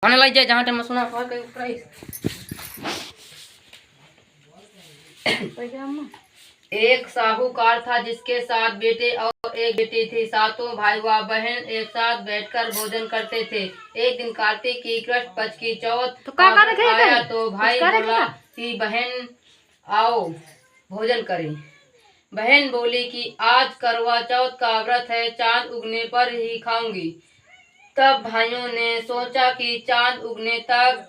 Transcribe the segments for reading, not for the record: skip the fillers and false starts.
खाने लग जाए जहाँ टाइम सुना प्राइस। एक साहूकार था जिसके 7 बेटे और 1 बेटी थी। सातों भाई व बहन एक साथ बैठकर भोजन करते थे। एक दिन कार्तिक की कृष्ण पक्ष की चौथ तो आया तो भाई बोला कि बहन आओ भोजन करें। बहन बोली कि आज करवा चौथ का व्रत है, चांद उगने पर ही खाऊंगी। तब भाइयों ने सोचा कि चांद उगने तक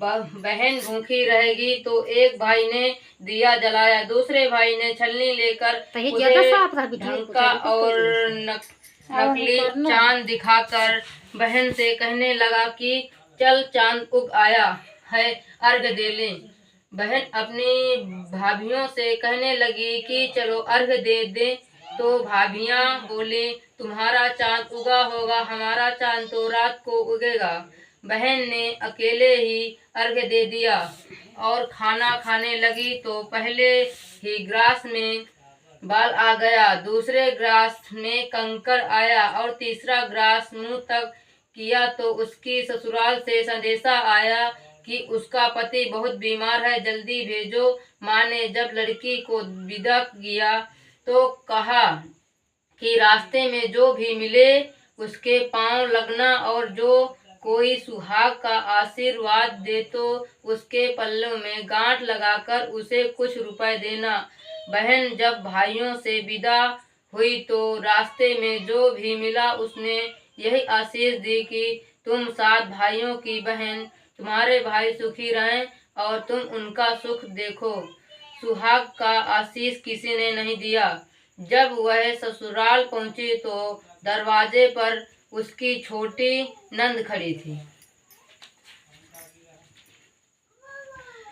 बहन भूखी रहेगी, तो एक भाई ने दिया जलाया, दूसरे भाई ने छलनी लेकर उसे ढंका और नकली चांद दिखाकर बहन से कहने लगा कि चल चांद उग आया है, अर्घ दे लें। बहन अपनी भाभियों से कहने लगी कि चलो अर्घ दे दे। तो भाभियां बोली तुम्हारा चांद उगा होगा, हमारा चांद तो रात को उगेगा। बहन ने अकेले ही अर्घ दे दिया और खाना खाने लगी तो पहले ही ग्रास में बाल आ गया, दूसरे ग्रास में कंकड़ आया और तीसरा ग्रास मुंह तक किया तो उसकी ससुराल से संदेशा आया कि उसका पति बहुत बीमार है, जल्दी भेजो। माँ ने जब लड़की को विदा किया तो कहा कि रास्ते में जो भी मिले उसके पांव लगना और जो कोई सुहाग का आशीर्वाद दे तो उसके पल्लों में गांठ लगाकर उसे कुछ रुपए देना। बहन जब भाइयों से विदा हुई तो रास्ते में जो भी मिला उसने यही आशीष दी कि तुम 7 भाइयों की बहन, तुम्हारे भाई सुखी रहें और तुम उनका सुख देखो। सुहाग का आशीष किसी ने नहीं दिया। जब वह ससुराल पहुंची तो दरवाजे पर उसकी छोटी नंद खड़ी थी।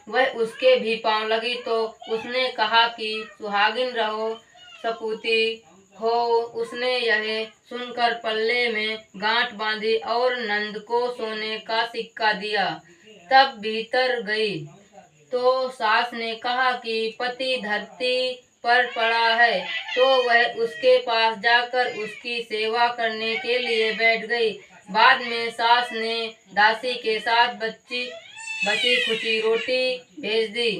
वह उसके भी पांव लगी तो उसने कहा कि सुहागिन रहो, सपूती हो। उसने यह सुनकर पल्ले में गांठ बांधी और नंद को सोने का सिक्का दिया। तब भीतर गई तो सास ने कहा कि पति धरती पर पड़ा है, तो वह उसके पास जाकर उसकी सेवा करने के लिए बैठ गई। बाद में सास ने दासी के साथ बची खुची रोटी भेज दी।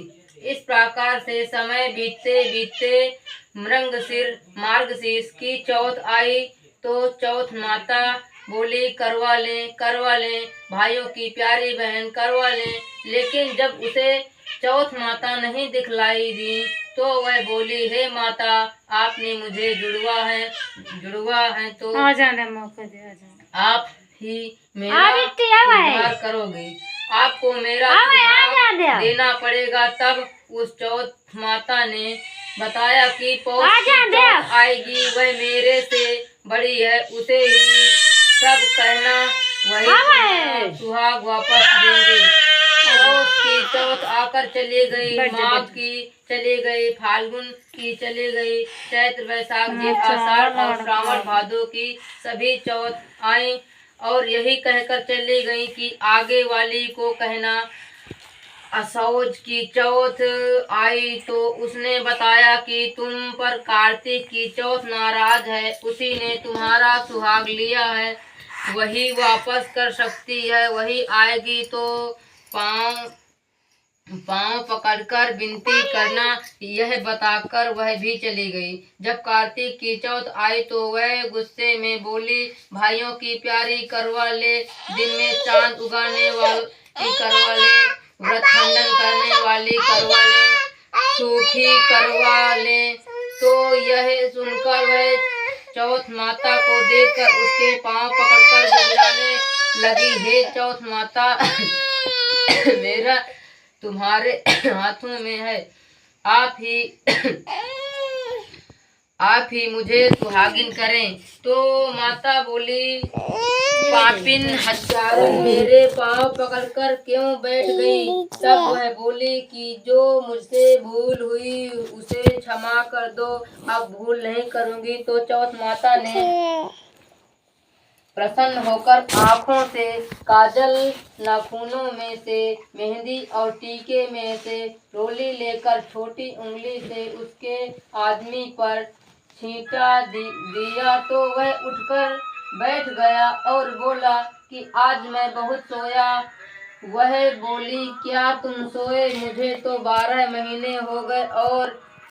इस प्रकार से समय बीतते बीतते मार्गशीर्ष की चौथ आई तो चौथ माता बोली करवा लें भाइयों की प्यारी बहन करवा लें। लेकिन जब उसे चौथ माता नहीं दिखलाई दी तो वह बोली हे माता, आपने मुझे जुड़वा है तो आ जाने मौका दे, आ जाने। आप ही मेरा उद्धार करोगे, आपको मेरा उद्धार देना पड़ेगा। तब उस चौथ माता ने बताया कि पौष की चौथ आएगी, वह मेरे से बड़ी है, उसे ही सब कहना, वही सुहाग वापस देंगे। पौष की चौथ आकर चली गई, माघ की चली गई, फाल्गुन की चली गई, चैत्र वैशाख जेठ आषाढ़ और श्रावण भादो की सभी चौथ आई और यही कहकर चली गई कि आगे वाली को कहना। असौज की चौथ आई तो उसने बताया कि तुम पर कार्तिक की चौथ नाराज है, उसी ने तुम्हारा सुहाग लिया है, वही वापस कर सकती है, वही आएगी तो पांव पकड़कर विनती करना। यह बताकर वह भी चली गई। जब कार्तिक की चौथ आई तो वह गुस्से में बोली भाइयों की प्यारी करवा ले, दिन में चांद उगाने वाली करवा ले, व्रत खंडन करने वाली करवा ले, सूखी करवा ले। तो यह सुनकर वह चौथ माता को देखकर उसके पांव पकड़कर गुजराने लगी, हे चौथ माता, मेरा तुम्हारे हाथों में है, आप ही मुझे सुहागिन करें। तो माता बोली पापिन हत्यारे, मेरे पांव पकड़कर क्यों बैठ गई। तब वह बोली कि जो मुझसे भूल हुई उसे क्षमा कर दो, अब भूल नहीं करूंगी। तो चौथ माता ने प्रसन्न होकर आँखों से काजल, नाखूनों में से मेहंदी और टीके में से रोली लेकर छोटी उंगली से उसके आदमी पर छींटा दिया तो वह उठकर बैठ गया और बोला कि आज मैं बहुत सोया। वह बोली, क्या तुम सोए? मुझे तो 12 महीने हो गए और